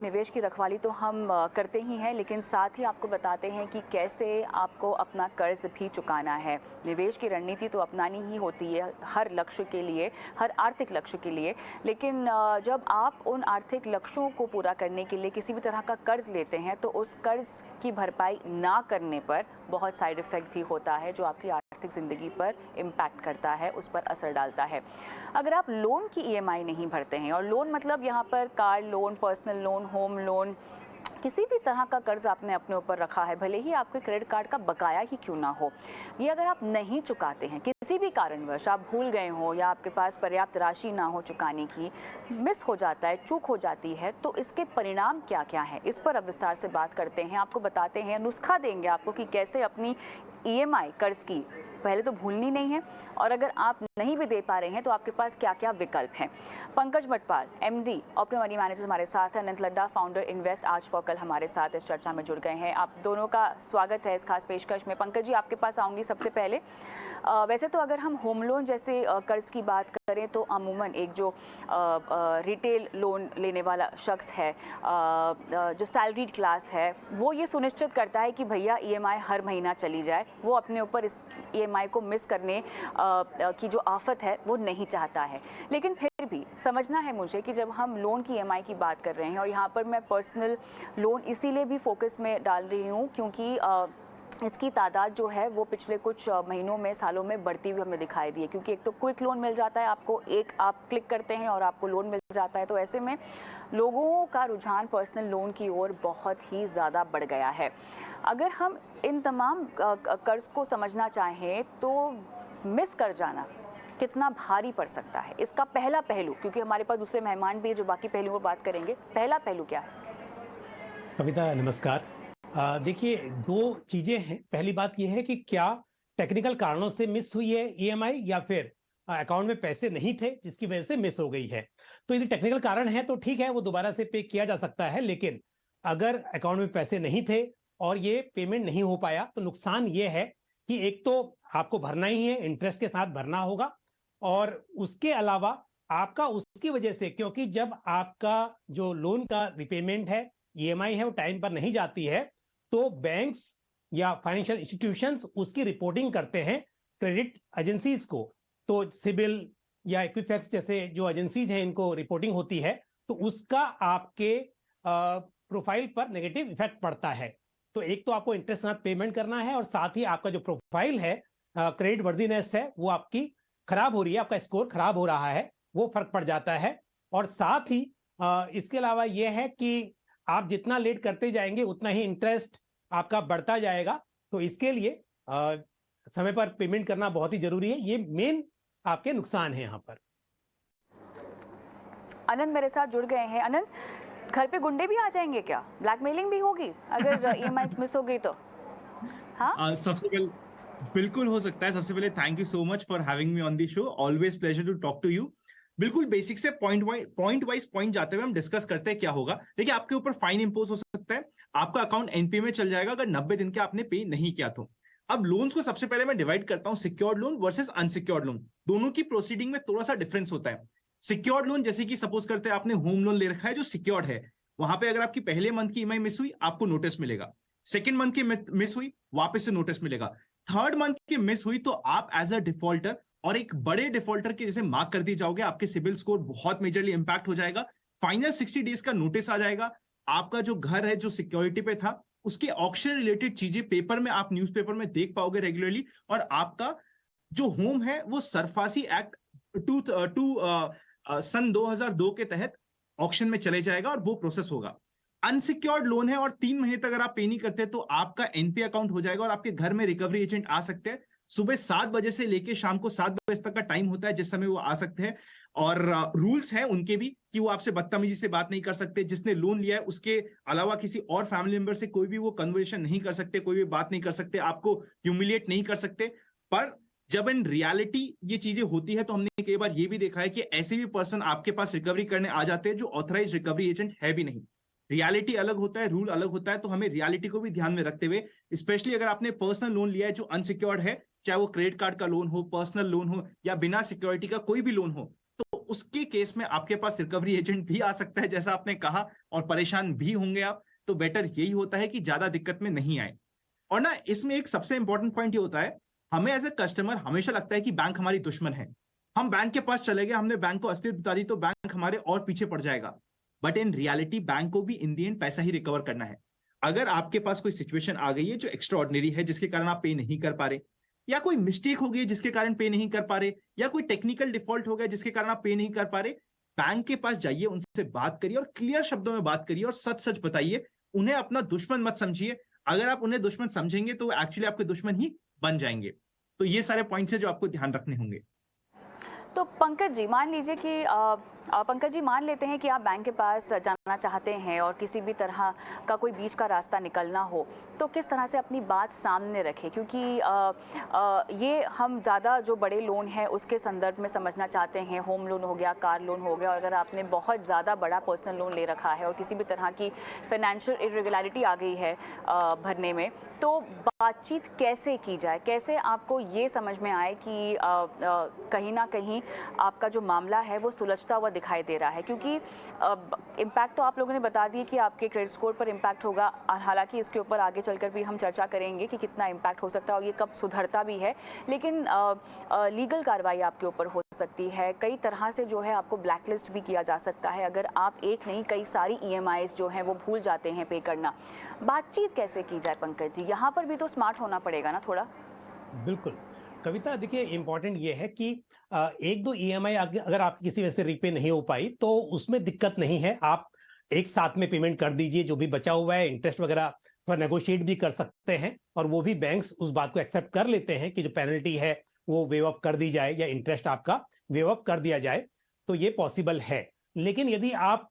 निवेश की रखवाली तो हम करते ही हैं, लेकिन साथ ही आपको बताते हैं कि कैसे आपको अपना कर्ज भी चुकाना है। निवेश की रणनीति तो अपनानी ही होती है हर लक्ष्य के लिए, हर आर्थिक लक्ष्य के लिए, लेकिन जब आप उन आर्थिक लक्ष्यों को पूरा करने के लिए किसी भी तरह का कर्ज लेते हैं तो उस कर्ज की भरपाई ना करने पर बहुत साइड इफ़ेक्ट भी होता है जो आपकी आर्थिक ज़िंदगी पर इम्पैक्ट करता है, उस पर असर डालता है। अगर आप लोन की ईएमआई नहीं भरते हैं, और लोन मतलब यहाँ पर car loan, personal loan, home loan, किसी भी तरह का कर्ज आपने अपने ऊपर रखा है, भले ही आपके क्रेडिट कार्ड का बकाया ही क्यों ना हो, ये अगर आप नहीं चुकाते हैं, किसी भी कारणवश आप भूल गए हो या आपके पास पर्याप्त राशि ना हो चुकाने की, मिस हो जाता है, चूक हो जाती है, तो इसके परिणाम क्या क्या हैं, इस पर अब विस्तार से बात करते हैं। आपको बताते हैं, नुस्खा देंगे आपको कि कैसे अपनी ईएमआई कर्ज की पहले तो भूलनी नहीं है, और अगर आप नहीं भी दे पा रहे हैं तो आपके पास क्या क्या विकल्प हैं। Pankaj Matpal, MD Optimum Money Manager हमारे साथ हैं, Anant Ladda founder Invest Aaj for Kal हमारे साथ इस चर्चा में जुड़ गए हैं। आप दोनों का स्वागत है इस खास पेशकश में। पंकज जी, आपके पास आऊँगी सबसे पहले। वैसे तो अगर हम होम लोन जैसे कर्ज की बात करें तो अमूमन एक जो रिटेल लोन लेने वाला शख्स है, जो सैलरीड क्लास है, वो ये सुनिश्चित करता है कि भैया ईएमआई हर महीना चली जाए, वो अपने ऊपर इस ईएमआई को मिस करने की जो आफत है वो नहीं चाहता है। लेकिन फिर भी समझना है मुझे कि जब हम लोन की ईएमआई की बात कर रहे हैं, और यहाँ पर मैं पर्सनल लोन इसीलिए भी फोकस में डाल रही हूँ क्योंकि इसकी तादाद जो है वो पिछले कुछ महीनों में, सालों में बढ़ती हुई हमें दिखाई दी है, क्योंकि एक तो क्विक लोन मिल जाता है आपको, एक आप क्लिक करते हैं और आपको लोन मिल जाता है, तो ऐसे में लोगों का रुझान पर्सनल लोन की ओर बहुत ही ज़्यादा बढ़ गया है। अगर हम इन तमाम कर्ज को समझना चाहें तो मिस कर जाना कितना भारी पड़ सकता है, इसका पहला पहलू, क्योंकि हमारे पास दूसरे मेहमान भी है जो बाकी पहलुओं पर बात करेंगे, पहला पहलू क्या है? कविता नमस्कार। देखिए, दो चीजें हैं। पहली बात यह है कि क्या टेक्निकल कारणों से मिस हुई है ईएमआई, या फिर अकाउंट में पैसे नहीं थे जिसकी वजह से मिस हो गई है। तो यदि टेक्निकल कारण है तो ठीक है, वो दोबारा से पे किया जा सकता है। लेकिन अगर अकाउंट में पैसे नहीं थे और ये पेमेंट नहीं हो पाया तो नुकसान ये है कि एक तो आपको भरना ही है, इंटरेस्ट के साथ भरना होगा, और उसके अलावा आपका उसकी वजह से, क्योंकि जब आपका जो लोन का रिपेमेंट है, ईएमआई है, वो टाइम पर नहीं जाती है, तो बैंक्स या फाइनेंशियल इंस्टीट्यूशंस उसकी रिपोर्टिंग करते हैं क्रेडिट एजेंसीज को। तो सिबिल या इक्विफैक्स जैसे जो एजेंसीज हैं, इनको रिपोर्टिंग होती है, तो उसका आपके प्रोफाइल पर नेगेटिव इफेक्ट पड़ता है। तो एक तो आपको इंटरेस्ट साथ पेमेंट करना है, और साथ ही आपका जो प्रोफाइल है, क्रेडिट वर्दीनेस है, वो आपकी खराब हो रही है, आपका स्कोर खराब हो रहा है, वो फर्क पड़ जाता है। और साथ ही इसके अलावा यह है कि आप जितना लेट करते जाएंगे उतना ही इंटरेस्ट आपका बढ़ता जाएगा। तो इसके लिए समय पर पेमेंट करना बहुत ही जरूरी है। ये मेन आपके नुकसान है यहाँ पर। अनंत मेरे साथ जुड़ गए हैं। अनंत, घर पे गुंडे भी आ जाएंगे क्या? ब्लैकमेलिंग भी होगी अगर ईएमआई मिस हो गई तो? हाँ, सबसे पहले बिल्कुल हो सकता है। सबसे पहले thank you so much for having me on the show, always pleasure to talk to you. बिल्कुल बेसिक से पॉइंट वाइज पॉइंट जाते हुए हम डिस्कस करते हैं क्या होगा। देखिए, आपके ऊपर फाइन इंपोज हो सकता है, आपका अकाउंट एनपीए में चल जाएगा अगर 90 दिन के आपने पे नहीं किया तो। अब लोन्स को सबसे पहले मैं डिवाइड करता हूं, secured loan versus unsecured loan. दोनों की प्रोसीडिंग में थोड़ा सा डिफरेंस होता है। सिक्योर्ड लोन, जैसे कि सपोज करते हैं आपने होम लोन ले रखा है जो सिक्योर्ड है, वहां पे अगर आपकी पहले मंथ की ईएमआई मिस हुई आपको नोटिस मिलेगा, सेकेंड मंथ की मिस हुई वापस से नोटिस मिलेगा, थर्ड मंथ की मिस हुई तो आप एज अ डिफॉल्टर और एक बड़े डिफॉल्टर के जैसे मार्क कर दिए जाओगे, आपके सिबिल स्कोर बहुत मेजरली इंपैक्ट हो जाएगा, फाइनल 60 डेज का नोटिस आ जाएगा, आपका जो घर है जो सिक्योरिटी पे था उसके ऑक्शन रिलेटेड चीजें पेपर में, आप न्यूज़पेपर में देख पाओगे रेगुलरली, और आपका जो होम है वो सरफासी एक्ट सन 2002 के तहत ऑक्शन में चले जाएगा और वो प्रोसेस होगा। अनसिक्योर्ड लोन है और 3 महीने तक अगर आप पे नहीं करते तो आपका एनपी अकाउंट हो जाएगा और आपके घर में रिकवरी एजेंट आ सकते हैं। सुबह 7 बजे से लेके शाम को 7 बजे तक का टाइम होता है जिस समय वो आ सकते हैं, और रूल्स हैं उनके भी कि वो आपसे बदतमीजी से बात नहीं कर सकते, जिसने लोन लिया है उसके अलावा किसी और फैमिली मेंबर से कोई भी वो कन्वर्सेशन नहीं कर सकते, कोई भी बात नहीं कर सकते, आपको ह्यूमिलिएट नहीं कर सकते। पर जब इन रियलिटी ये चीजें होती है तो हमने कई बार ये भी देखा है कि ऐसे भी पर्सन आपके पास रिकवरी करने आ जाते हैं जो ऑथराइज रिकवरी एजेंट है भी नहीं। रियलिटी अलग होता है, रूल अलग होता है, तो हमें रियलिटी को भी ध्यान में रखते हुए, स्पेशली अगर आपने पर्सनल लोन लिया है जो अनसिक्योर्ड है, चाहे वो क्रेडिट कार्ड का लोन हो, पर्सनल लोन हो, या बिना सिक्योरिटी का कोई भी लोन हो, तो उसके केस में आपके पास रिकवरी एजेंट भी आ सकता है जैसा आपने कहा, और परेशान भी होंगे आप। तो बेटर यही होता है कि ज्यादा दिक्कत में नहीं आए। और ना इसमें एक सबसे इंपॉर्टेंट पॉइंट ये होता है, हमें एज ए कस्टमर हमेशा लगता है कि बैंक हमारी दुश्मन है। हम बैंक के पास चले गए, हमने बैंक को असलियत बता दी तो बैंक हमारे और पीछे पड़ जाएगा। बट इन रियलिटी बैंक को भी इन दी एंड पैसा ही रिकवर करना है। अगर आपके पास कोई सिचुएशन आ गई है जो एक्स्ट्रा ऑर्डिनरी है, जिसके कारण आप पे नहीं कर पा रहे, या कोई मिस्टेक हो गई जिसके कारण पे नहीं कर पा रहे, या कोई टेक्निकल डिफॉल्ट हो गया जिसके कारण आप पे नहीं कर पा रहे, बैंक के पास जाइए, उनसे बात करिए और क्लियर शब्दों में बात करिए और सच सच बताइए। उन्हें अपना दुश्मन मत समझिए। अगर आप उन्हें दुश्मन समझेंगे तो वो एक्चुअली आपके दुश्मन ही बन जाएंगे। तो ये सारे पॉइंट्स है जो आपको ध्यान रखने होंगे। तो पंकज जी, मान लीजिए कि पंकज जी, मान लेते हैं कि आप बैंक के पास जाना चाहते हैं और किसी भी तरह का कोई बीच का रास्ता निकलना हो, तो किस तरह से अपनी बात सामने रखें? क्योंकि ये हम ज़्यादा जो बड़े लोन हैं उसके संदर्भ में समझना चाहते हैं। होम लोन हो गया, कार लोन हो गया, और अगर आपने बहुत ज़्यादा बड़ा पर्सनल लोन ले रखा है और किसी भी तरह की फाइनेंशियल इरेगुलरिटी आ गई है भरने में, तो बातचीत कैसे की जाए? कैसे आपको ये समझ में आए कि कहीं ना कहीं आपका जो मामला है वो सुलझता हुआ दिखाई दे रहा है? क्योंकि इम्पैक्ट तो आप लोगों ने बता दिए कि आपके क्रेडिट स्कोर पर इम्पैक्ट होगा, हालांकि इसके ऊपर आगे चलकर भी हम चर्चा करेंगे कि कितना इम्पैक्ट हो सकता है और ये कब सुधरता भी है। लेकिन लीगल कार्रवाई आपके ऊपर हो सकती है, कई तरह से जो है आपको ब्लैकलिस्ट भी किया जा सकता है अगर आप एक नहीं कई सारी EMIs जो हैं वो भूल जाते हैं पे करना। बातचीत कैसे की जाए पंकज जी? यहाँ पर भी तो स्मार्ट होना पड़ेगा ना थोड़ा। बिल्कुल कविता, देखिए इंपॉर्टेंट ये है कि एक दो EMI अगर आप किसी वजह से रीपे नहीं हो पाई तो उसमें दिक्कत नहीं है। आप एक साथ में पेमेंट कर दीजिए, जो भी बचा हुआ है इंटरेस्ट वगैरह थोड़ा नेगोशिएट भी कर सकते हैं, और वो भी बैंक्स उस बात को एक्सेप्ट कर लेते हैं कि जो पेनल्टी है वो वेव अप कर दी जाए या इंटरेस्ट आपका वेव अप कर दिया जाए, तो ये पॉसिबल है। लेकिन यदि आप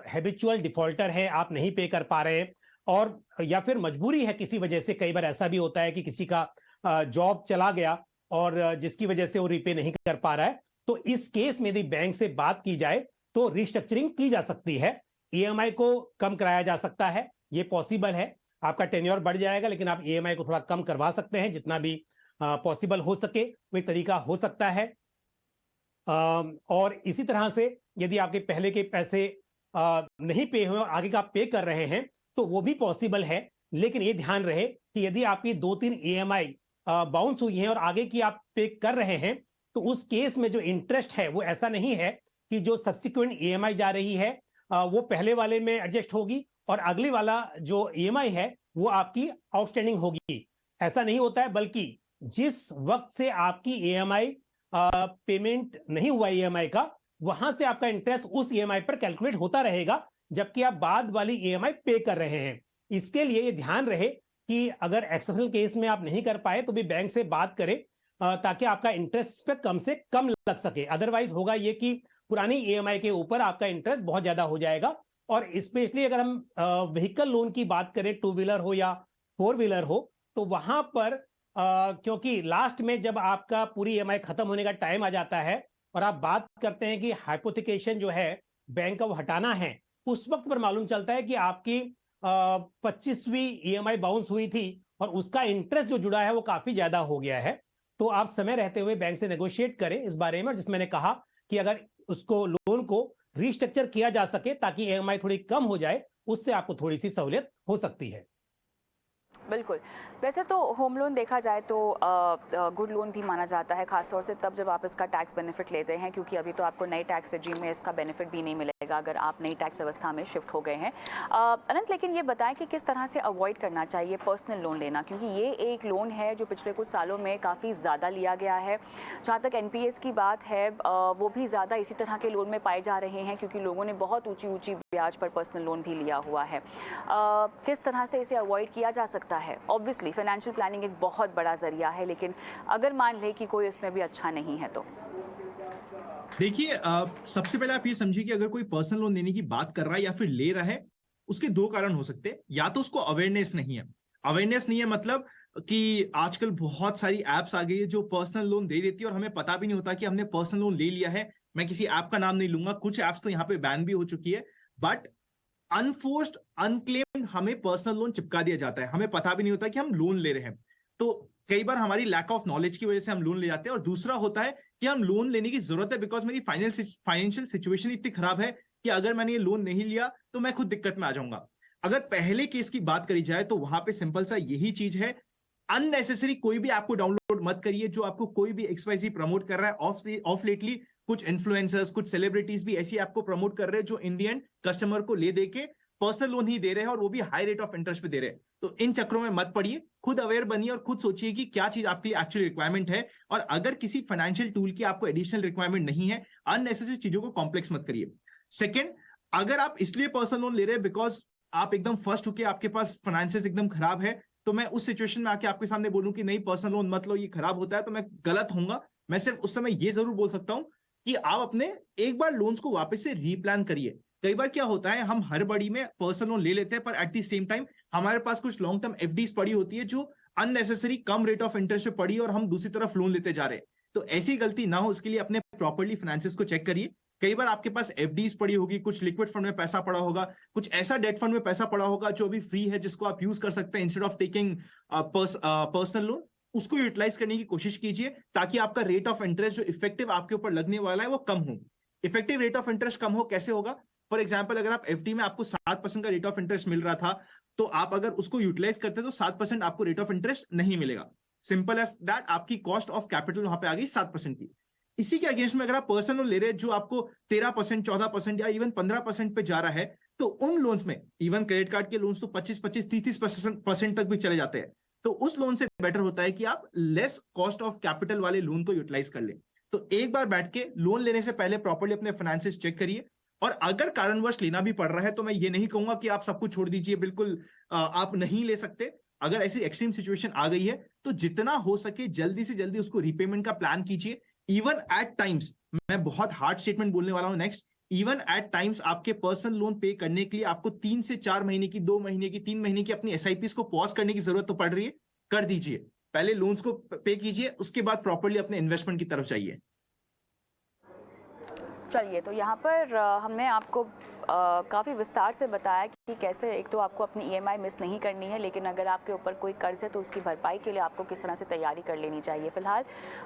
हैबिचुअल डिफॉल्टर हैं, आप नहीं पे कर पा रहे हैं, और या फिर मजबूरी है किसी वजह से, कई बार ऐसा भी होता है कि किसी का जॉब चला गया और जिसकी वजह से वो रीपे नहीं कर पा रहा है, तो इस केस में यदि बैंक से बात की जाए तो रिस्ट्रक्चरिंग की जा सकती है। EMI को कम कराया जा सकता है, ये पॉसिबल है। आपका टेन्योर बढ़ जाएगा लेकिन आप EMI को थोड़ा कम करवा सकते हैं, जितना भी पॉसिबल हो सके वो एक तरीका हो सकता है। और इसी तरह से यदि आपके पहले के पैसे नहीं पे हुए और आगे का आप पे कर रहे हैं तो वो भी पॉसिबल है। लेकिन ये ध्यान रहे कि यदि आपकी 2-3 EMI बाउंस हुई हैं और आगे की आप पे कर रहे हैं, तो उस केस में जो इंटरेस्ट है वो ऐसा नहीं है कि जो सब्सिक्वेंट EMI जा रही है वो पहले वाले में एडजस्ट होगी और अगले वाला जो EMI है वो आपकी आउटस्टैंडिंग होगी। ऐसा नहीं होता है, बल्कि जिस वक्त से आपकी EMI पेमेंट नहीं हुआ EMI का, वहां से आपका इंटरेस्ट उस EMI पर कैलकुलेट होता रहेगा, जबकि आप बाद वाली EMI पे कर रहे हैं। इसके लिए ये ध्यान रहे कि अगर एक्सेप्शनल केस में आप नहीं कर पाए तो भी बैंक से बात करें ताकि आपका इंटरेस्ट पे कम से कम लग सके। अदरवाइज होगा ये कि पुरानी EMI के ऊपर आपका इंटरेस्ट बहुत ज्यादा हो जाएगा। और स्पेशली अगर हम व्हीकल लोन की बात करें, 2 व्हीलर हो या 4 व्हीलर हो, तो वहां पर क्योंकि लास्ट में जब आपका पूरी EMI खत्म होने का टाइम आ जाता है और आप बात करते हैं कि हाइपोथिकेशन जो है बैंक का वो हटाना है, उस वक्त पर मालूम चलता है कि आपकी 25वीं EMI बाउंस हुई थी और उसका इंटरेस्ट जो जुड़ा है वो काफी ज्यादा हो गया है। तो आप समय रहते हुए बैंक से नेगोशिएट करें इस बारे में, जिसमें मैंने कहा कि अगर उसको लोन को रिस्ट्रक्चर किया जा सके ताकि EMI थोड़ी कम हो जाए, उससे आपको थोड़ी सी सहूलियत हो सकती है। बिल्कुल। वैसे तो होम लोन देखा जाए तो गुड लोन भी माना जाता है, खासतौर से तब जब आप इसका टैक्स बेनिफिट लेते हैं, क्योंकि अभी तो आपको नए टैक्स रेजिम में इसका बेनिफिट भी नहीं मिलेगा अगर आप नई टैक्स व्यवस्था में शिफ्ट हो गए हैं। अनंत, लेकिन ये बताएं कि किस तरह से अवॉइड करना चाहिए पर्सनल लोन लेना, क्योंकि ये एक लोन है जो पिछले कुछ सालों में काफ़ी ज़्यादा लिया गया है। जहाँ तक NPS की बात है वो भी ज़्यादा इसी तरह के लोन में पाए जा रहे हैं, क्योंकि लोगों ने बहुत ऊँची ब्याज पर पर्सनल लोन भी लिया हुआ है। किस तरह से इसे अवॉइड किया जा सकता है? ऑब्वियसली फाइनेंशियल प्लानिंग एक बहुत बड़ा जरिया है, लेकिन अगर मान ले कि कोई इसमें भी अच्छा नहीं है तो देखिए, सबसे पहले आप ये समझिए कि अगर कोई पर्सनल लोन लेने की बात कर रहा है या फिर ले रहा है, उसके 2 कारण हो सकते हैं। या तो उसको अवेयरनेस नहीं है। अवेयरनेस नहीं है मतलब कि आजकल बहुत सारी एप्स आ गई है जो पर्सनल लोन दे देती है और हमें पता भी नहीं होता कि हमने पर्सनल लोन ले लिया है। मैं किसी ऐप का नाम नहीं लूंगा, कुछ ऐप्स तो यहाँ पे बैन भी हो चुकी है, बट अनफोर्स्ड अनक्लेम्ड हमें पर्सनल लोन चिपका दिया जाता है, हमें पता भी नहीं होता कि हम लोन ले रहे हैं। तो कई बार हमारी लैक ऑफ नॉलेज की वजह से हम लोन ले जाते हैं, और दूसरा होता है कि हम लोन लेने की जरूरत है बिकॉज मेरी फाइनेंशियल सिचुएशन इतनी खराब है कि अगर मैंने ये लोन नहीं लिया तो मैं खुद दिक्कत में आ जाऊंगा। अगर पहले केस की बात करी जाए तो वहां पे सिंपल सा यही चीज है, अननेसेसरी कोई भी ऐप को डाउनलोड मत करिए जो आपको कोई भी XYZ प्रमोट कर रहा है। ऑफ लेटली कुछ इन्फ्लुएंसर्स, कुछ सेलिब्रिटीज भी ऐसी ऐप को प्रमोट कर रहे हैं जो इन दी एंड कस्टमर को ले दे के पर्सनल लोन ही दे रहे हैं, और वो भी हाई रेट ऑफ इंटरेस्ट पे दे रहे हैं। तो इन चक्रों में मत पड़िए, खुद अवेयर बनिए और खुद सोचिए कि क्या चीज आपके लिए एक्चुअली रिक्वायरमेंट है। और अगर किसी फाइनेंशियल टूल की आपको एडिशनल रिक्वायरमेंट नहीं है, अननेसेसरी चीजों को कॉम्प्लेक्स मत करिए। सेकेंड, अगर आप इसलिए पर्सनल लोन ले रहे हैं बिकॉज आप एकदम फर्स्ट होके आपके पास फाइनेंसेस एकदम खराब है, तो मैं उस सिचुएशन में आके आपके सामने बोलूं कि नहीं पर्सनल लोन मत लो, ये खराब होता है, तो मैं गलत होऊंगा। मैं सिर्फ उस समय ये जरूर बोल सकता हूं कि आप अपने एक बार लोन्स को वापस से रीप्लान करिए। कई बार क्या होता है, हम हर बड़ी में पर्सनल लोन ले लेते हैं, पर एट द सेम टाइम हमारे पास कुछ लॉन्ग टर्म FDs पड़ी होती है जो unnecessary come rate of interest पे पड़ी, और हम दूसरी तरफ लोन लेते जा रहे हैं। तो ऐसी गलती ना हो, उसके लिए अपने प्रॉपर्ली फाइनेंसेस को चेक करिए। कई बार आपके पास FDs पड़ी होगी, कुछ लिक्विड फंड में पैसा पड़ा होगा, कुछ ऐसा डेट फंड में पैसा पड़ा होगा जो अभी फ्री है, जिसको आप यूज कर सकते हैं instead of taking personal loan. उसको यूटिलाइज करने की कोशिश कीजिए ताकि आपका रेट ऑफ इंटरेस्ट जो इफेक्टिव आपके ऊपर लगने वाला है वो कम हो। इफेक्टिव रेट ऑफ इंटरेस्ट कम हो कैसे होगा? फॉर एग्जाम्पल, अगर आप FD में आपको 7% का रेट ऑफ इंटरेस्ट मिल रहा था, तो आप अगर उसको यूटिलाइज करते तो 7% आपको रेट ऑफ इंटरेस्ट नहीं मिलेगा। सिंपल एज दैट, आपकी कॉस्ट ऑफ कैपिटल वहां पे आ गई 7% की। इसी के अगेंस्ट में अगर आप पर्सनल लोन ले रहे हैं जो आपको 13%, 14% या इवन 15% पे जा रहा है, तो उन लोन्स में इवन क्रेडिट कार्ड के लोन्स तो 25, 30% तक भी चले जाते हैं। तो उस लोन से बेटर होता है कि आप लेस कॉस्ट ऑफ कैपिटल वाले लोन को यूटिलाइज कर लें। तो एक बार बैठ के लोन लेने से पहले प्रॉपर्ली अपने फाइनेंसेस चेक करिए, और अगर कारणवश लेना भी पड़ रहा है तो मैं ये नहीं कहूंगा कि आप सब कुछ छोड़ दीजिए, बिल्कुल आप नहीं ले सकते। अगर ऐसी एक्सट्रीम सिचुएशन आ गई है तो जितना हो सके जल्दी से जल्दी उसको रीपेमेंट का प्लान कीजिए। इवन एट टाइम्स, मैं बहुत हार्ड स्टेटमेंट बोलने वाला हूं नेक्स्ट, इवन एट टाइम्स आपके पर्सनल लोन पे करने के लिए आपको 3 से 4 महीने की, 2 महीने की, 3 महीने की अपनी SIPs को पॉज करने की जरूरत तो पड़ रही है, कर दीजिए। पहले लोन्स को पे कीजिए, उसके बाद प्रॉपर्ली अपने इन्वेस्टमेंट की तरफ जाइए। चलिए, तो यहाँ पर हमने आपको काफ़ी विस्तार से बताया कि कैसे एक तो आपको अपनी EMI मिस नहीं करनी है, लेकिन अगर आपके ऊपर कोई कर्ज है तो उसकी भरपाई के लिए आपको किस तरह से तैयारी कर लेनी चाहिए। फिलहाल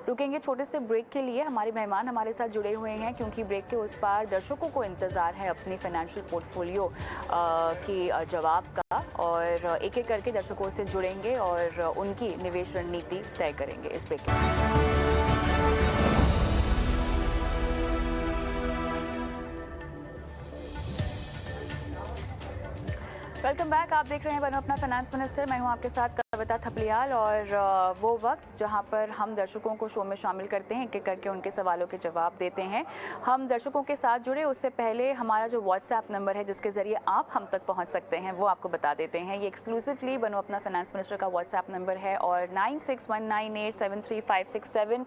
रुकेंगे छोटे से ब्रेक के लिए। हमारे मेहमान हमारे साथ जुड़े हुए हैं क्योंकि ब्रेक के उस पार दर्शकों को इंतज़ार है अपनी फाइनेंशियल पोर्टफोलियो के जवाब का, और एक एक करके दर्शकों से जुड़ेंगे और उनकी निवेश रणनीति तय करेंगे इस ब्रेक के। Welcome back. आप देख रहे हैं बनो अपना फाइनेंस मिनिस्टर। मैं हूं आपके साथ कविता थपलियाल, और वो वक्त जहां पर हम दर्शकों को शो में शामिल करते हैं, एक एक करके उनके सवालों के जवाब देते हैं। हम दर्शकों के साथ जुड़े उससे पहले हमारा जो WhatsApp नंबर है जिसके ज़रिए आप हम तक पहुंच सकते हैं वो आपको बता देते हैं। ये एक्सक्लूसिवली बनो अपना फाइनेंस मिनिस्टर का WhatsApp नंबर है, और 9619873567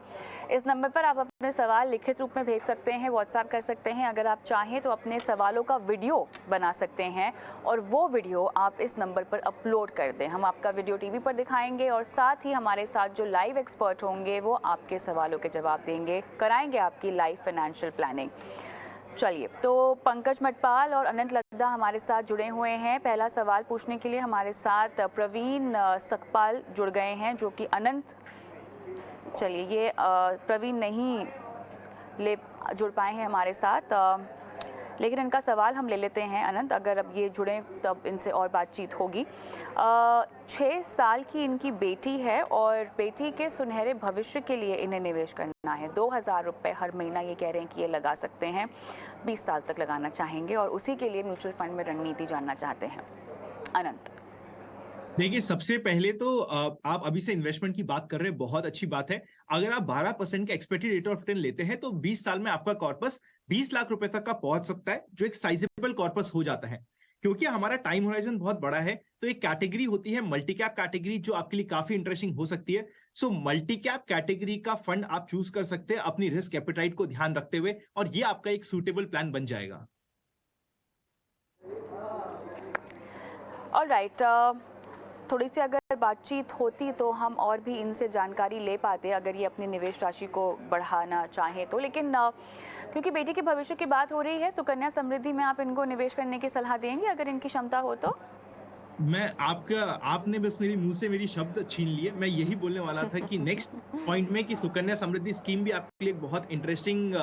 इस नंबर पर आप अपने सवाल लिखित रूप में भेज सकते हैं, व्हाट्सएप कर सकते हैं। अगर आप चाहें तो अपने सवालों का वीडियो बना सकते हैं और वो वीडियो आप इस नंबर पर अपलोड कर दें। हम आपका वीडियो टीवी पर दिखाएंगे और साथ ही हमारे साथ जो लाइव एक्सपर्ट होंगे वो आपके सवालों के जवाब देंगे, कराएंगे आपकी लाइव फाइनेंशियल प्लानिंग। चलिए, तो पंकज मटपाल और अनंत लद्दा हमारे साथ जुड़े हुए हैं। पहला सवाल पूछने के लिए हमारे साथ प्रवीण सकपाल जुड़ गए हैं, जो कि अनंत, चलिए ये प्रवीण नहीं जुड़ पाए हैं हमारे साथ, लेकिन इनका सवाल हम ले लेते हैं। अनंत, अगर अब ये जुड़ें तब इनसे और बातचीत होगी। 6 साल की इनकी बेटी है और बेटी के सुनहरे भविष्य के लिए इन्हें निवेश करना है। 2000 रुपये हर महीना ये कह रहे हैं कि ये लगा सकते हैं, 20 साल तक लगाना चाहेंगे और उसी के लिए म्यूचुअल फंड में रणनीति जानना चाहते हैं। अनंत, देखिए, सबसे पहले तो आप अभी से इन्वेस्टमेंट की बात कर रहे हैं, बहुत अच्छी बात है। अगर आप 12% का एक्सपेक्टेड रेट ऑफ रिटर्न लेते हैं तो 20 साल में आपका कॉर्पस 20 लाख रुपए तक का पहुंच सकता है, जो एक साइजेबल कॉर्पस हो जाता है। क्योंकि हमारा टाइम होराइजन बहुत बड़ा है, तो एक कैटेगरी होती है मल्टी कैप कैटेगरी, जो आपके लिए काफी इंटरेस्टिंग हो सकती है। सो मल्टी कैप कैटेगरी का फंड आप चूज कर सकते हैं अपनी रिस्क एपेटाइट को ध्यान रखते हुए, और ये आपका एक सूटेबल प्लान बन जाएगा। ऑलराइट, थोड़ी सी अगर बातचीत होती तो हम और भी इनसे जानकारी ले पाते अगर ये अपनी निवेश राशि को बढ़ाना चाहें तो, लेकिन क्योंकि बेटी के भविष्य की बात हो रही है, सुकन्या समृद्धि में आप इनको निवेश करने की सलाह देंगे अगर इनकी क्षमता हो तो? आपने बस मेरी मुंह से मेरी शब्द छीन लिए। मैं यही बोलने वाला था कि नेक्स्ट पॉइंट में कि सुकन्या समृद्धि स्कीम भी आपके लिए बहुत इंटरेस्टिंग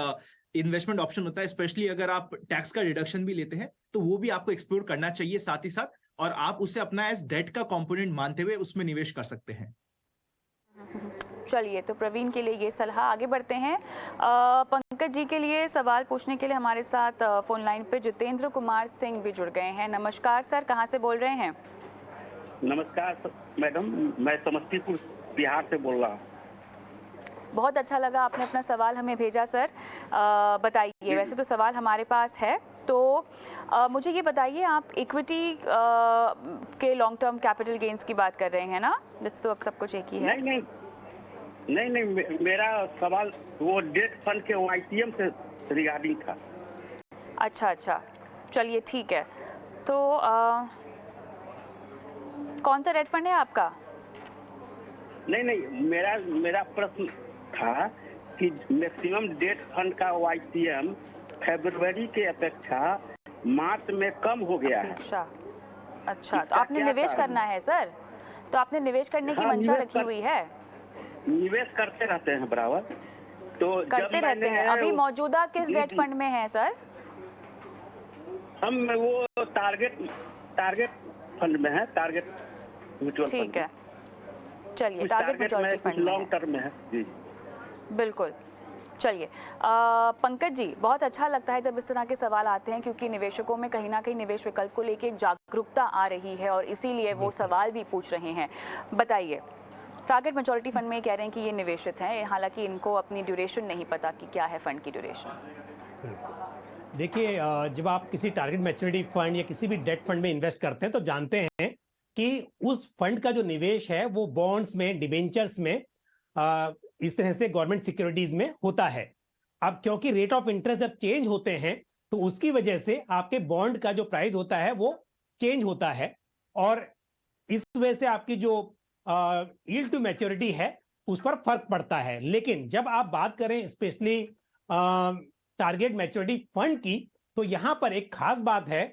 इन्वेस्टमेंट ऑप्शन होता है, स्पेशली अगर आप टैक्स का डिडक्शन भी लेते हैं तो वो भी आपको एक्सप्लोर करना चाहिए साथ ही साथ, और आप उसे अपना एज डेट का कंपोनेंट मानते हुए उसमें निवेश कर सकते हैं। चलिए, तो प्रवीण के लिए ये सलाह। आगे बढ़ते हैं। पंकज जी के लिए सवाल पूछने के लिए हमारे साथ फोन लाइन पे जितेंद्र कुमार सिंह भी जुड़ गए हैं। नमस्कार सर, कहाँ से बोल रहे हैं? नमस्कार मैडम, मैं समस्तीपुर बिहार से बोल रहा हूँ। बहुत अच्छा लगा आपने अपना सवाल हमें भेजा सर। बताइए, वैसे तो सवाल हमारे पास है, तो मुझे ये बताइए, आप इक्विटी के लॉन्ग टर्म कैपिटल गेन्स की बात कर रहे हैं ना? जैसे तो अब सब कुछ एक ही है। नहीं, मेरा सवाल वो डेट फंड के YTM से रिगार्डिंग था। अच्छा, चलिए ठीक है। तो कौन सा डेट फंड है आपका? नहीं, मेरा प्रश्न था कि मैक्सिमम डेट फंड का YTM फरवरी के अपेक्षा मार्च में कम हो गया है। अच्छा, तो आपने निवेश करना है सर? तो आपने निवेश करने की मंशा रखी हुई है? निवेश करते रहते हैं बराबर, तो करते रहते हैं। अभी मौजूदा किस डेट फंड में है सर? हम वो टारगेट फंड में है, टारगेट म्यूचुअल फंड। ठीक है, चलिए, टारगेट मैच्योरिटी फंड में लॉन्ग टर्म में है जी। बिल्कुल। चलिए, पंकज जी, बहुत अच्छा लगता है जब इस तरह के सवाल आते हैं, क्योंकि निवेशकों में कहीं ना कहीं निवेश विकल्प को लेकर एक जागरूकता आ रही है और इसीलिए वो सवाल भी पूछ रहे हैं। बताइए, टारगेट मैच्योरिटी फंड में कह रहे हैं कि ये निवेशित हैं, हालांकि इनको अपनी ड्यूरेशन नहीं पता कि क्या है फंड की ड्यूरेशन। देखिए, जब आप किसी टारगेट मैच्योरिटी फंड या किसी भी डेट फंड में इन्वेस्ट करते हैं तो जानते हैं कि उस फंड का जो निवेश है वो बॉन्ड्स में, डिबेंचर्स में, इस तरह से गवर्नमेंट सिक्योरिटीज में होता है। अब क्योंकि रेट ऑफ इंटरेस्ट जब चेंज होते हैं तो उसकी वजह से आपके बॉन्ड का जो प्राइस होता है वो चेंज होता है, और इस वजह से आपकी जो यील्ड टू मैच्योरिटी है उस पर फर्क पड़ता है। लेकिन जब आप बात करें स्पेशली टारगेट मैच्योरिटी फंड की, तो यहां पर एक खास बात है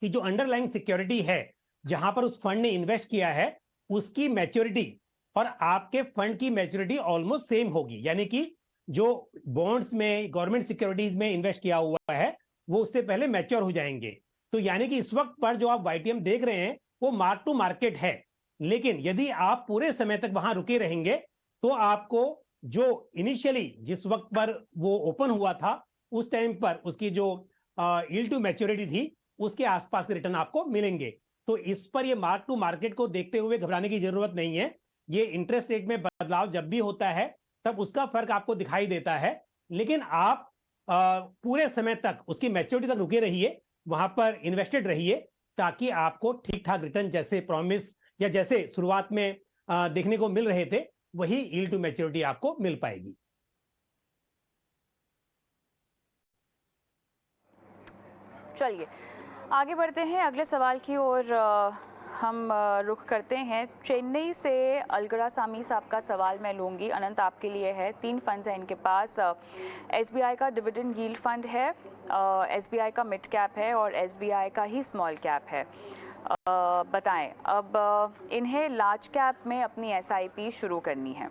कि जो अंडरलाइंग सिक्योरिटी है जहां पर उस फंड ने इन्वेस्ट किया है उसकी मैच्योरिटी और आपके फंड की मैच्योरिटी ऑलमोस्ट सेम होगी। यानी कि जो बॉन्ड्स में, गवर्नमेंट सिक्योरिटीज में इन्वेस्ट किया हुआ है वो उससे पहले मैच्योर हो जाएंगे। तो यानी कि इस वक्त पर जो आप YTM देख रहे हैं वो मार्क टू मार्केट है, लेकिन यदि आप पूरे समय तक वहां रुके रहेंगे तो आपको जो इनिशियली जिस वक्त पर वो ओपन हुआ था उस टाइम पर उसकी जो यील्ड टू मैच्योरिटी थी उसके आसपास के रिटर्न आपको मिलेंगे। तो इस पर ये मार्क टू मार्केट को देखते हुए घबराने की जरूरत नहीं है। ये इंटरेस्ट रेट में बदलाव जब भी होता है तब उसका फर्क आपको दिखाई देता है, लेकिन आप पूरे समय तक उसकी मैच्योरिटी तक रुके रहिए, वहां पर इन्वेस्टेड रहिए, ताकि आपको ठीक ठाक रिटर्न जैसे प्रॉमिस या जैसे शुरुआत में देखने को मिल रहे थे वही यील्ड टू मैच्योरिटी आपको मिल पाएगी। चलिए, आगे बढ़ते हैं अगले सवाल की ओर। हम रुख करते हैं चेन्नई से। अलगड़ा सामी साहब का सवाल मैं लूँगी। अनंत, आपके लिए है। 3 फंड्स हैं इनके पास। SBI का डिविडेंड यील्ड फंड है, SBI का मिड कैप है और SBI का ही स्मॉल कैप है। बताएं, अब इन्हें लार्ज कैप में अपनी SIP शुरू करनी है।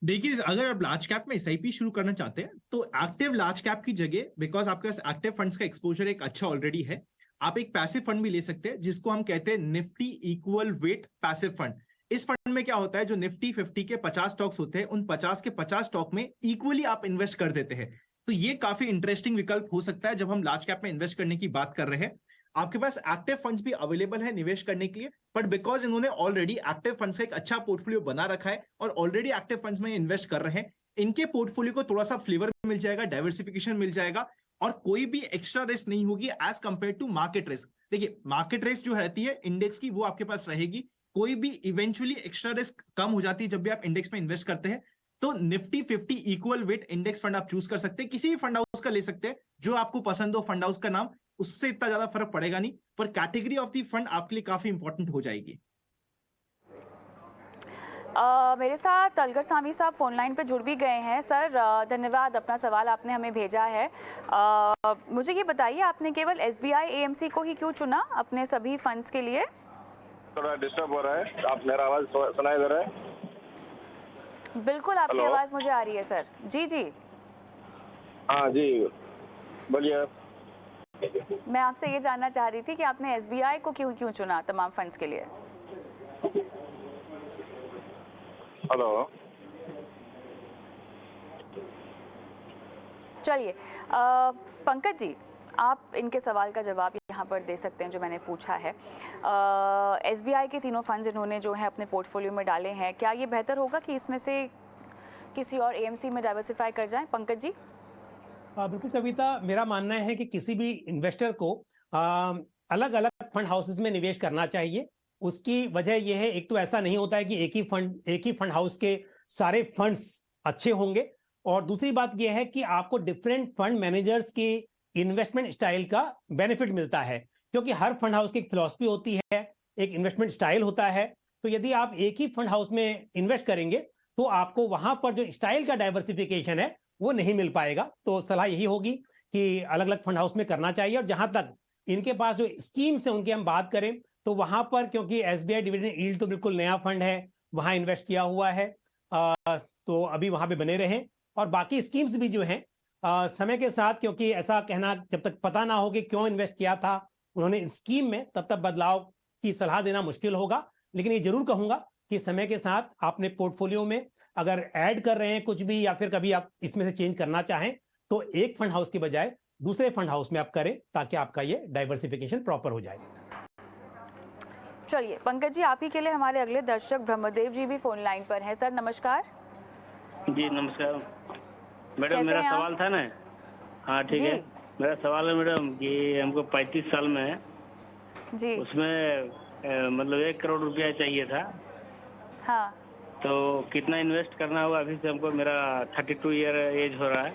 देखिए, अगर आप लार्ज कैप में SIP शुरू करना चाहते हैं तो एक्टिव लार्ज कैप की जगह, बिकॉज आपके पास एक्टिव फंड्स का एक्सपोजर एक अच्छा ऑलरेडी है, आप एक पैसिव फंड भी ले सकते हैं जिसको हम कहते हैं Nifty equal weight passive fund. इस फंड में क्या होता है, जो निफ्टी 50 के 50 स्टॉक्स होते हैं उन 50 के 50 स्टॉक में इक्वली आप इन्वेस्ट कर देते हैं। तो ये काफी इंटरेस्टिंग विकल्प हो सकता है जब हम लार्ज कैप में इन्वेस्ट करने की बात कर रहे हैं। आपके पास एक्टिव फंड्स भी अवेलेबल है निवेश करने के लिए, बट बिकॉज इन्होंने ऑलरेडी एक्टिव फंड्स का एक अच्छा पोर्टफोलियो बना रखा है और ऑलरेडी एक्टिव फंड्स में इन्वेस्ट कर रहे हैं, इनके पोर्टफोलियो को थोड़ा सा फ्लेवर मिल जाएगा, डाइवर्सिफिकेशन मिल जाएगा और कोई भी एक्स्ट्रा रिस्क नहीं होगी as compare to market risk. देखिए, मार्केट रिस्क जो रहती है इंडेक्स की वो आपके पास रहेगी, कोई भी इवेंचुअली एक्स्ट्रा रिस्क कम हो जाती है जब भी आप इंडेक्स में इन्वेस्ट करते हैं। तो Nifty 50 equal weight index fund आप चूज कर सकते हैं, किसी भी फंड हाउस का ले सकते हैं जो आपको पसंद हो फंड हाउस का नाम, उससे इतना ज्यादा फर्क पड़ेगा नहीं, पर कैटेगरी ऑफ द फंड आपके लिए काफी इंपॉर्टेंट हो जाएगी। मेरे साथ अलगर सामी साहब फोन लाइन पे जुड़ भी गए हैं। सर धन्यवाद, अपना सवाल आपने हमें भेजा है। मुझे ये बताइए, आपने केवल SBI AMC को ही क्यों चुना अपने सभी फंड्स के लिए? थोड़ा डिस्टर्ब हो रहा है, आप मेरा आवाज सुनाई दे रहा है? बिल्कुल, आपकी हेलो? आवाज़ मुझे आ रही है सर। जी जी, हाँ जी, बोलिए। मैं आपसे ये जानना चाह रही थी कि आपने SBI को क्यों चुना तमाम फंड्स के लिए? हेलो। चलिए पंकज जी, आप इनके सवाल का जवाब यहाँ पर दे सकते हैं जो मैंने पूछा है। SBI के तीनों फंड्स इन्होंने जो है अपने पोर्टफोलियो में डाले हैं, क्या ये बेहतर होगा कि इसमें से किसी और AMC में डाइवर्सिफाई कर जाएं? पंकज जी। बिल्कुल कविता, मेरा मानना है कि किसी भी इन्वेस्टर को अलग अलग फंड हाउसेस में निवेश करना चाहिए। उसकी वजह यह है, एक तो ऐसा नहीं होता है कि एक ही फंड हाउस के सारे फंड्स अच्छे होंगे, और दूसरी बात यह है कि आपको डिफरेंट फंड मैनेजर्स की इन्वेस्टमेंट स्टाइल का बेनिफिट मिलता है, क्योंकि हर फंड हाउस की एक फिलॉसफी होती है, एक इन्वेस्टमेंट स्टाइल होता है। तो यदि आप एक ही फंड हाउस में इन्वेस्ट करेंगे तो आपको वहां पर जो स्टाइल का डाइवर्सिफिकेशन है वो नहीं मिल पाएगा। तो सलाह यही होगी कि अलग अलग फंड हाउस में करना चाहिए। और जहां तक इनके पास जो स्कीम्स है उनकी हम बात करें तो वहां पर, क्योंकि SBI डिविडेंड यील्ड तो बिल्कुल नया फंड है, वहां इन्वेस्ट किया हुआ है, तो अभी वहां पे बने रहें। और बाकी स्कीम्स भी जो हैं समय के साथ, क्योंकि ऐसा कहना जब तक पता ना हो कि क्यों इन्वेस्ट किया था उन्होंने स्कीम में, तब तक बदलाव की सलाह देना मुश्किल होगा। लेकिन ये जरूर कहूंगा कि समय के साथ आपने पोर्टफोलियो में अगर ऐड कर रहे हैं कुछ भी, या फिर कभी आप इसमें से चेंज करना चाहें, तो एक फंड हाउस के बजाय दूसरे फंड हाउस में आप करें, ताकि आपका ये डाइवर्सिफिकेशन प्रॉपर हो जाए। चलिए पंकज जी, आप ही के लिए हमारे अगले दर्शक ब्रह्मदेव जी भी फोन लाइन पर हैं। सर नमस्कार। जी नमस्कार मैडम, कैसे मेरा हैं आप? सवाल था ना। हाँ ठीक जी। है, मेरा सवाल है मैडम कि हमको 35 साल में है, जी। उसमें मतलब 1 करोड़ रुपया चाहिए था। हाँ। तो कितना इन्वेस्ट करना होगा? अभी से हमको, मेरा 32 ईयर एज हो रहा है।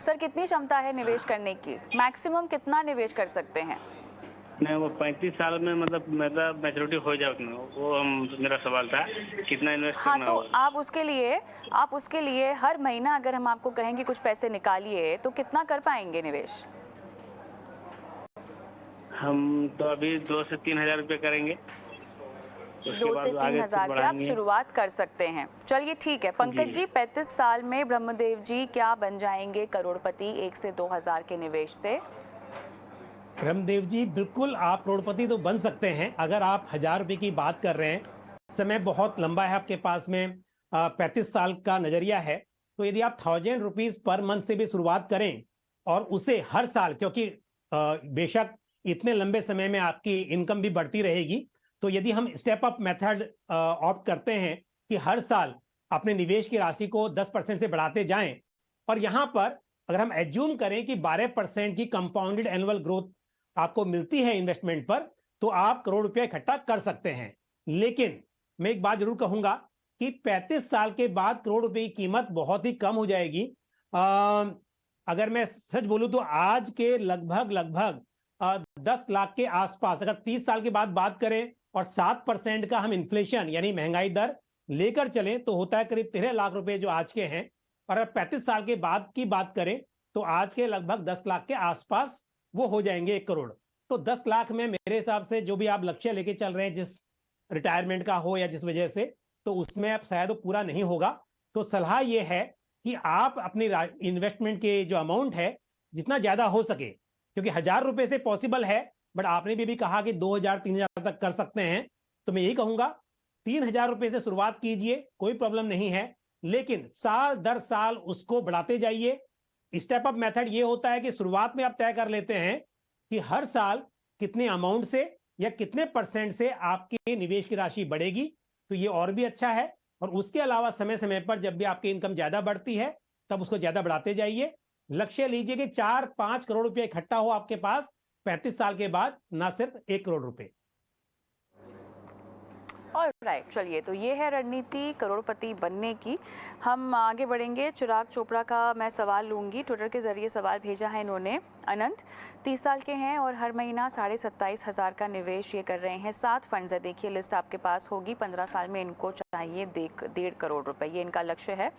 सर कितनी क्षमता है निवेश करने की? मैक्सिमम कितना निवेश कर सकते हैं? नहीं, वो 35 साल में मतलब मैच्योरिटी हो जाए उतना, वो मेरा सवाल था, कितना इन्वेस्ट हाँ, करना तो होगा? आप उसके लिए हर महीना अगर हम आपको कहेंगे कुछ पैसे निकालिए, तो कितना कर पाएंगे निवेश? हम तो अभी 2 से 3 हजार रुपये करेंगे। 2 से 3 हजार से आप शुरुआत कर सकते हैं। चलिए ठीक है पंकज जी, 35 साल में ब्रह्मदेव जी क्या बन जाएंगे करोड़पति 1 से 2 हजार के निवेश से? ब्रह्मदेव जी, बिल्कुल आप करोड़पति तो बन सकते हैं अगर आप 1000 रुपए की बात कर रहे हैं। समय बहुत लंबा है आपके पास में, 35 साल का नजरिया है। तो यदि आप 1000 रुपीज पर मंथ से भी शुरुआत करें और उसे हर साल, क्योंकि बेशक इतने लंबे समय में आपकी इनकम भी बढ़ती रहेगी, तो यदि हम स्टेप अप मेथड ऑप्ट करते हैं कि हर साल अपने निवेश की राशि को 10% से बढ़ाते जाएं, और यहां पर अगर हम एज्यूम करें कि 12% की कंपाउंडेड एनुअल ग्रोथ आपको मिलती है इन्वेस्टमेंट पर, तो आप करोड़ रुपया इकट्ठा कर सकते हैं। लेकिन मैं एक बात जरूर कहूंगा कि 35 साल के बाद करोड़ रुपए की कीमत बहुत ही कम हो जाएगी। अगर मैं सच बोलूं तो आज के लगभग 10 लाख के आसपास, अगर 30 साल के बाद बात करें और 7% का हम इन्फ्लेशन यानी महंगाई दर लेकर चलें, तो होता है करीब 13 लाख रुपए जो आज के हैं। और अगर 35 साल के बाद की बात करें तो आज के लगभग 10 लाख के आसपास वो हो जाएंगे 1 करोड़। तो 10 लाख में मेरे हिसाब से जो भी आप लक्ष्य लेके चल रहे हैं, जिस रिटायरमेंट का हो या जिस वजह से, तो उसमें अब शायद वो पूरा नहीं होगा। तो सलाह ये है कि आप अपनी इन्वेस्टमेंट के जो अमाउंट है जितना ज्यादा हो सके, क्योंकि 1000 रुपए से पॉसिबल है, बट आपने भी कहा कि 2000 3000 तक कर सकते हैं, तो मैं यही कहूंगा 3000 रुपए से शुरुआत कीजिए, कोई प्रॉब्लम नहीं है। लेकिन साल दर साल उसको बढ़ाते जाइए। स्टेप अप मेथड ये होता है कि शुरुआत में आप तय कर लेते हैं कि हर साल कितने अमाउंट से या कितने % से आपके निवेश की राशि बढ़ेगी, तो ये और भी अच्छा है। और उसके अलावा समय समय पर जब भी आपकी इनकम ज्यादा बढ़ती है तब उसको ज्यादा बढ़ाते जाइए। लक्ष्य लीजिए कि 4-5 करोड़ रुपया इकट्ठा हो आपके पास 35 साल के बाद, ना सिर्फ 1 करोड़ रुपए। ऑलराइट, चलिए तो ये है रणनीति करोड़पति बनने की। हम आगे बढ़ेंगे। चिराग चोपड़ा का मैं सवाल लूंगी, ट्विटर के जरिए सवाल भेजा है इन्होंने। अनंत 30 साल के हैं और हर महीना 27,500 का निवेश ये कर रहे हैं। 7 फंड्स है, देखिए लिस्ट आपके पास होगी। 15 साल में इनको चाहिए 1.5 करोड़ रुपए, ये इनका लक्ष्य है।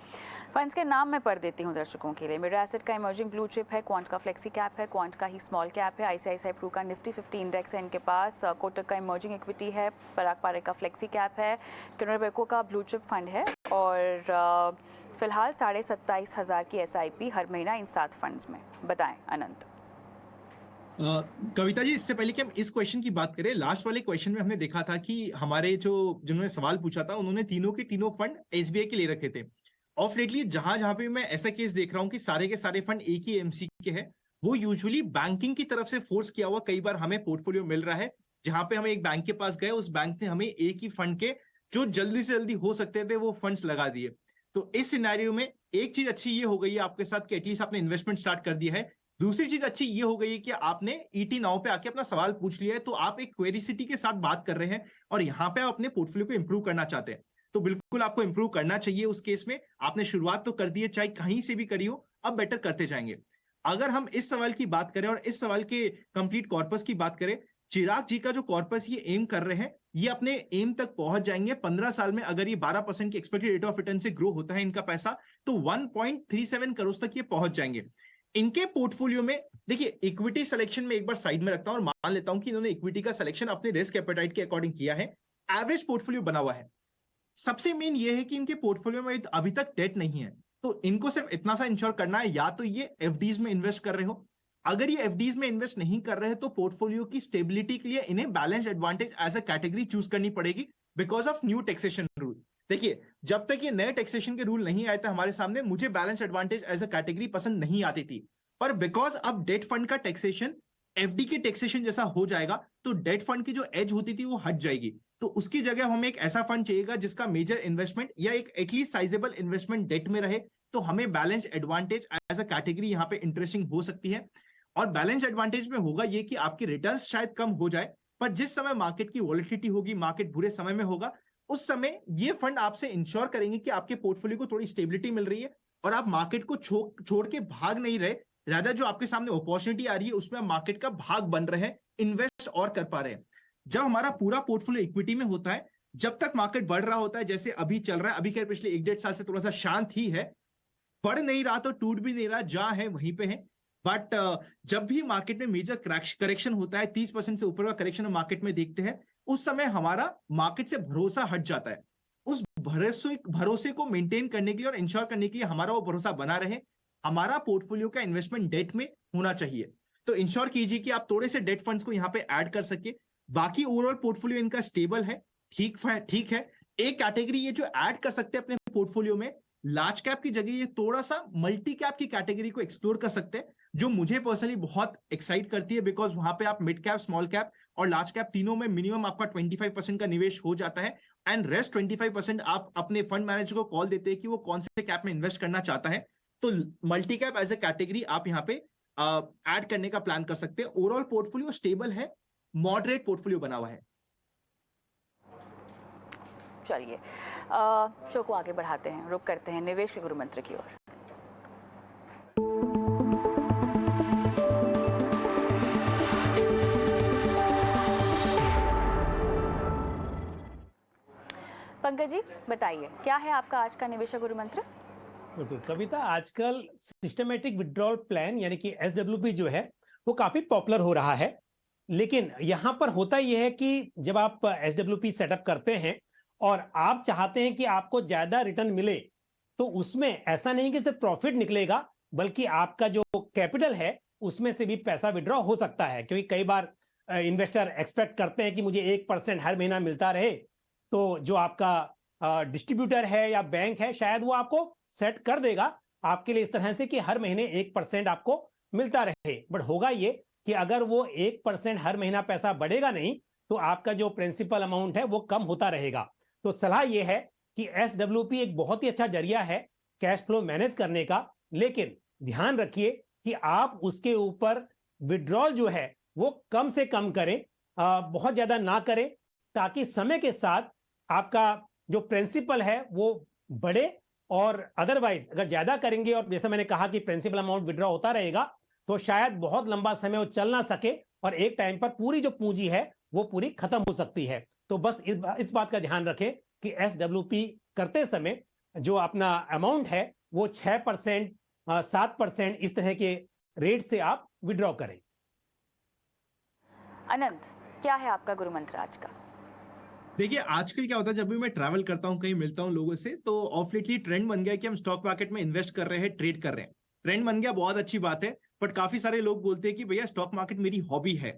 फंड्स के नाम मैं पढ़ देती हूँ दर्शकों के लिए। मिडर एसेट का इमर्जिंग ब्लू चिप है, क्वांट का फ्लेक्सी कैप है, क्वांट का ही स्मॉल कैप है, आईसीआईसीआई प्रू का निफ्टी 50 इंडेक्स है इनके पास, कोटक का इमर्जिंग इक्विटी है, पराग पारेख का फ्लेक्सी कैप है, कैनरा बैंक का ब्लू चिप फंड है और फिलहाल 27,500 की एसआईपी हर महीना इन 7 फंड्स में। बताएं अनंत। कविता जी, इससे पहले कि हम इस क्वेश्चन की बात करें, लास्ट वाले क्वेश्चन में हमने देखा था कि हमारे जिन्होंने सवाल पूछा था उन्होंने तीनों के तीनों फंड एसबीआई के ले रखे थे। ऑफ लेटली जहां पे मैं ऐसा केस देख रहा हूं कि सारे के सारे फंड एक ही एमसी के हैं, वो यूजुअली बैंकिंग की तरफ से फोर्स किया हुआ कई बार हमें पोर्टफोलियो मिल रहा है, जहां पे हम एक बैंक के पास गए, उस बैंक ने हमें एक ही फंड के जो जल्दी से जल्दी हो सकते थे वो फंड्स लगा दिए। तो इस सिनेरियो में एक चीज अच्छी ये हो गई है आपके साथ कि एटलीस्ट आपने इन्वेस्टमेंट स्टार्ट कर दिया है। दूसरी चीज अच्छी ये हो गई है कि आपने ईटी नाउ पे आके अपना सवाल पूछ लिया है, तो आप एक क्वेरीसिटी के साथ बात कर रहे हैं और यहाँ पे आप अपने पोर्टफोलियो को इंप्रूव करना चाहते हैं। तो बिल्कुल आपको इंप्रूव करना चाहिए। उस केस में आपने शुरुआत तो कर दी है, चाहे कहीं से भी करी हो, अब बेटर करते जाएंगे। अगर हम इस सवाल की बात करें और इस सवाल के कंप्लीट कॉर्पस की बात करें, चिराग जी का जो कॉर्पस ये एम कर रहे हैं, ये अपने एम तक पहुंच जाएंगे 15 साल में। अगर ये 12% की एक्सपेक्टेड रेट ऑफ रिटर्न से ग्रो होता है इनका पैसा, तो 1.37 करोड़ तक ये पहुंच जाएंगे। इनके पोर्टफोलियो में देखिए, इक्विटी सिलेक्शन में एक बार साइड में रखता हूं और मान लेता हूं कि इन्होंने इक्विटी का सिलेक्शन अपने रिस्क एपेटाइट के अकॉर्डिंग किया है, एवरेज पोर्टफोलियो बना हुआ है। सबसे मेन ये है कि इनके पोर्टफोलियो में अभी तक डेट नहीं है, तो इनको सिर्फ इतना सा इंश्योर करना है, या तो ये एफडीज में इन्वेस्ट कर रहे हो। अगर ये एफडीज में इन्वेस्ट नहीं कर रहे हैं तो पोर्टफोलियो की स्टेबिलिटी के लिए इन्हें balance advantage as a category choose करनी पड़ेगी because of new taxation rule. देखिए, जब तक ये नए टैक्सेशन के रूल नहीं आए थे हमारे सामने, मुझे balance advantage as a category पसंद नहीं आती थी, पर बिकॉज अब डेट फंड का टैक्सेशन एफडी के टैक्सेशन जैसा हो जाएगा, तो डेट फंड की जो एज होती थी वो हट जाएगी। तो उसकी जगह हमें एक ऐसा फंड चाहिएगा जिसका मेजर इन्वेस्टमेंट या एक एटलीस्ट साइजेबल इन्वेस्टमेंट डेट में रहे, तो हमें balance advantage as a category यहाँ पे इंटरेस्टिंग हो सकती है। और बैलेंस एडवांटेज में होगा ये कि आपकी रिटर्न्स शायद कम हो जाए, पर जिस समय मार्केट की वॉलिटिलिटी होगी, मार्केट बुरे समय में होगा, उस समय ये फंड आपसे इंश्योर करेंगे कि आपके पोर्टफोलियो को थोड़ी स्टेबिलिटी मिल रही है और आप मार्केट को छोड़ के भाग नहीं रहे। रादर जो आपके सामने अपॉर्चुनिटी आ रही है उसमें मार्केट का भाग बन रहे हैं, इन्वेस्ट और कर पा रहे हैं। जब हमारा पूरा पोर्टफोलियो इक्विटी में होता है, जब तक मार्केट बढ़ रहा होता है, जैसे अभी चल रहा है, अभी के पिछले 1-1.5 साल से थोड़ा सा शांत ही है, बढ़ नहीं रहा तो टूट भी नहीं रहा, जहां है वहीं पे है। बट जब भी मार्केट में मेजर करेक्शन होता है, 30% से ऊपर का करेक्शन हम मार्केट में देखते हैं, उस समय हमारा मार्केट से भरोसा हट जाता है। उस भरोसे को मेंटेन करने के लिए और इंश्योर करने के लिए हमारा वो भरोसा बना रहे, हमारा पोर्टफोलियो का इन्वेस्टमेंट डेट में होना चाहिए। तो इंश्योर कीजिए कि आप थोड़े से डेट फंड्स को यहाँ पे ऐड कर सके। बाकी ओवरऑल पोर्टफोलियो इनका स्टेबल है, ठीक है। एक कैटेगरी ये जो ऐड कर सकते हैं अपने पोर्टफोलियो में, लार्ज कैप की जगह ये थोड़ा सा मल्टी कैप की कैटेगरी को एक्सप्लोर कर सकते हैं, जो मुझे पर्सनली बहुत एक्साइट करती है, बिकॉज वहां पे आप मिड कैप, स्मॉल कैप और लार्ज कैप तीनों में मिनिमम आपका 25% का निवेश हो जाता है, एंड रेस्ट 25% आप अपने फंड मैनेजर को कॉल देते हैं कि वो कौन से कैप में इन्वेस्ट करना चाहता है। तो multi cap as a category आप यहाँ पे ऐड करने का प्लान कर सकते हैं। ओवरऑल पोर्टफोलियो स्टेबल है, मॉडरेट पोर्टफोलियो बना हुआ है। चलिए शो को आगे बढ़ाते हैं, रुक करते हैं निवेश के गुरु मंत्र की ओर। पंकज जी बताइए, क्या है आपका आज का निवेश गुरु मंत्र? कविता, आजकल सिस्टमेटिक विड्रॉल प्लान यानी कि एसडब्ल्यूपी जो है वो काफी पॉपुलर हो रहा है, लेकिन यहां पर होता यह है कि जब आप एसडब्ल्यूपी सेटअप करते हैं और आप चाहते हैं कि आपको ज्यादा रिटर्न मिले, तो उसमें ऐसा नहीं कि सिर्फ प्रॉफिट निकलेगा, बल्कि आपका जो कैपिटल है उसमें से भी पैसा विड्रॉ हो सकता है। क्योंकि कई बार इन्वेस्टर एक्सपेक्ट करते हैं कि मुझे 1% हर महीना मिलता रहे, तो जो आपका डिस्ट्रीब्यूटर है या बैंक है शायद वो आपको सेट कर देगा आपके लिए इस तरह से कि हर महीने 1% आपको मिलता रहे। बट होगा ये कि अगर वो 1% हर महीना पैसा बढ़ेगा नहीं, तो आपका जो प्रिंसिपल अमाउंट है वो कम होता रहेगा। तो सलाह ये है कि एसडब्ल्यूपी एक बहुत ही अच्छा जरिया है कैश फ्लो मैनेज करने का, लेकिन ध्यान रखिए कि आप उसके ऊपर विड्रॉल जो है वो कम से कम करें, बहुत ज्यादा ना करें, ताकि समय के साथ आपका जो प्रिंसिपल है वो बढ़े। और अदरवाइज अगर ज्यादा करेंगे और जैसे मैंने कहा कि प्रिंसिपल अमाउंट विड्रॉ होता रहेगा, तो शायद बहुत लंबा समय वो चल ना सके और एक टाइम पर पूरी जो पूंजी है वो पूरी खत्म हो सकती है। तो बस इस बात का ध्यान रखें कि SWP करते समय जो अपना अमाउंट है वो 6%, 7% इस तरह के रेट से आप विड्रॉ करें। अनंत, क्या है आपका गुरु मंत्र आज का? देखिए आजकल क्या होता है, जब भी मैं ट्रैवल करता हूँ, कहीं मिलता हूँ लोगों से, तो ऑफ लेटली ट्रेंड बन गया है कि हम स्टॉक मार्केट में इन्वेस्ट कर रहे हैं, ट्रेड कर रहे हैं। ट्रेंड बन गया, बहुत अच्छी बात है, बट काफी सारे लोग बोलते हैं कि भैया स्टॉक मार्केट मेरी हॉबी है,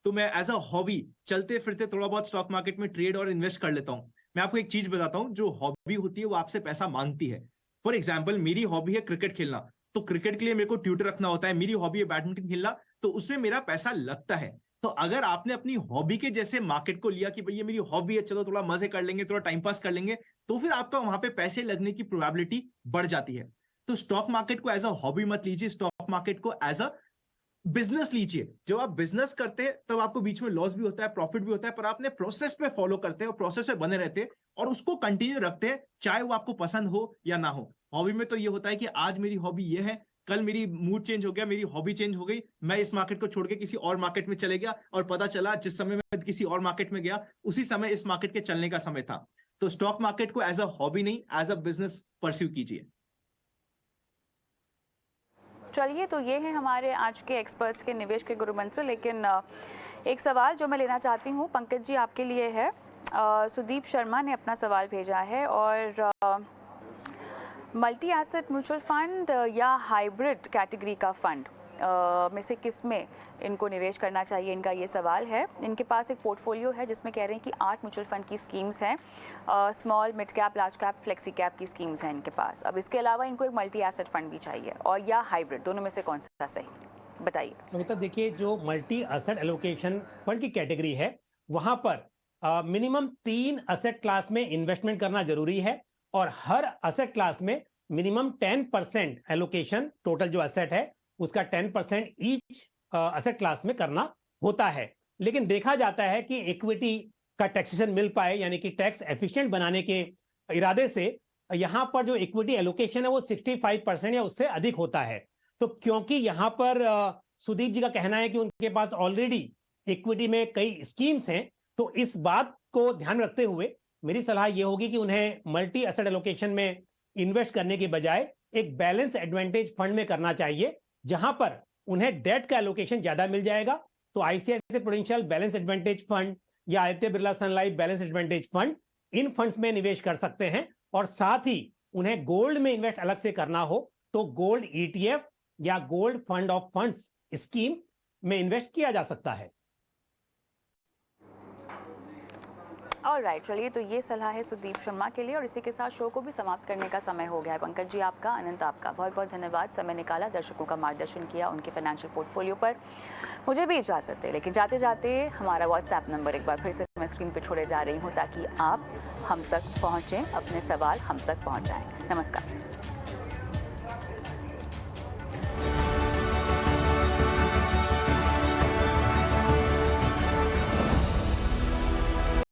तो मैं एज अ हॉबी चलते फिरते थोड़ा बहुत स्टॉक मार्केट में ट्रेड और इन्वेस्ट कर लेता हूँ। मैं आपको एक चीज बताता हूँ, जो हॉबी होती है वो आपसे पैसा मांगती है। फॉर एग्जाम्पल, मेरी हॉबी है क्रिकेट खेलना, तो क्रिकेट के लिए मेरे को ट्यूटर रखना होता है। मेरी हॉबी है बैडमिंटन खेलना, तो उसमें मेरा पैसा लगता है। तो अगर आपने अपनी हॉबी के जैसे मार्केट को लिया कि भाई ये मेरी हॉबी है, चलो थोड़ा मजे कर लेंगे, थोड़ा टाइम पास कर लेंगे, तो फिर आपका वहां पे पैसे लगने की प्रोबेबिलिटी बढ़ जाती है। तो स्टॉक मार्केट को एज अ हॉबी मत लीजिए, स्टॉक मार्केट को एज अ बिजनेस लीजिए। जब आप बिजनेस करते हैं तब आपको बीच में लॉस भी होता है, प्रॉफिट भी होता है, पर आपने प्रोसेस पे फॉलो करते हैं और प्रोसेस पे बने रहते हैं और उसको कंटिन्यू रखते हैं, चाहे वो आपको पसंद हो या ना हो। हॉबी में तो ये होता है कि आज मेरी हॉबी ये है, कल मेरी मूड चेंज हो गया, मेरी हॉबी चेंज हो गई, मैं इस मार्केट को छोड़ के किसी और मार्केट में चले गया और पता चला जिस समय मैं किसी और मार्केट में गया उसी समय इस मार्केट के चलने का समय था। तो स्टॉक मार्केट को एज अ हॉबी नहीं, एज अ बिजनेस परस्यू कीजिए। चलिए, तो ये है हमारे आज के एक्सपर्ट्स के निवेश के गुरु मंत्र। लेकिन एक सवाल जो मैं लेना चाहती हूँ पंकज जी आपके लिए है। सुदीप शर्मा ने अपना सवाल भेजा है, और मल्टी एसेट म्यूचुअल फंड या हाइब्रिड कैटेगरी का फंड में से किस में इनको निवेश करना चाहिए, इनका ये सवाल है। इनके पास एक पोर्टफोलियो है जिसमें कह रहे हैं कि 8 म्यूचुअल फंड की स्कीम्स हैं, small, mid cap, large cap, flexi cap की स्कीम्स हैं इनके पास। अब इसके अलावा इनको एक मल्टी एसेट फंड भी चाहिए, और या हाइब्रिड, दोनों में से कौन सा सही, बताइए। मतलब देखिए, जो मल्टी एसेट एलोकेशन फंड की कैटेगरी है वहां पर मिनिमम 3 एसेट क्लास में इन्वेस्टमेंट करना जरूरी है, और हर एसेट क्लास में मिनिमम 10% एलोकेशन, टोटल जो एसेट है उसका 10% ईच एसेट क्लास में करना होता है। लेकिन देखा जाता है कि इक्विटी का टैक्सेशन मिल पाए, यानी कि टैक्स एफिशिएंट बनाने के इरादे से यहां पर जो इक्विटी एलोकेशन है वो 65% या उससे अधिक होता है। तो क्योंकि यहां पर सुदीप जी का कहना है कि उनके पास ऑलरेडी इक्विटी में कई स्कीम्स हैं, तो इस बात को ध्यान में रखते हुए मेरी सलाह यह होगी कि उन्हें मल्टी एसेट एलोकेशन में इन्वेस्ट करने के बजाय एक बैलेंस एडवांटेज फंड में करना चाहिए, जहां पर उन्हें डेट का एलोकेशन ज्यादा मिल जाएगा। तो ICICI prudential balance advantage fund या आदित्य बिरला सन लाइफ बैलेंस एडवांटेज फंड, इन फंड्स में निवेश कर सकते हैं। और साथ ही उन्हें गोल्ड में इन्वेस्ट अलग से करना हो तो गोल्ड ईटीएफ या gold fund of funds scheme में इन्वेस्ट किया जा सकता है। ऑलराइट, चलिए, तो ये सलाह है सुदीप शर्मा के लिए, और इसी के साथ शो को भी समाप्त करने का समय हो गया है। पंकज जी आपका, अनंत आपका बहुत बहुत धन्यवाद, समय निकाला, दर्शकों का मार्गदर्शन किया उनके फाइनेंशियल पोर्टफोलियो पर। मुझे भी इजाज़त है, लेकिन जाते जाते हमारा व्हाट्सएप नंबर एक बार फिर से मैं स्क्रीन पर छोड़े जा रही हूँ, ताकि आप हम तक पहुँचें, अपने सवाल हम तक पहुँचाएँ। नमस्कार।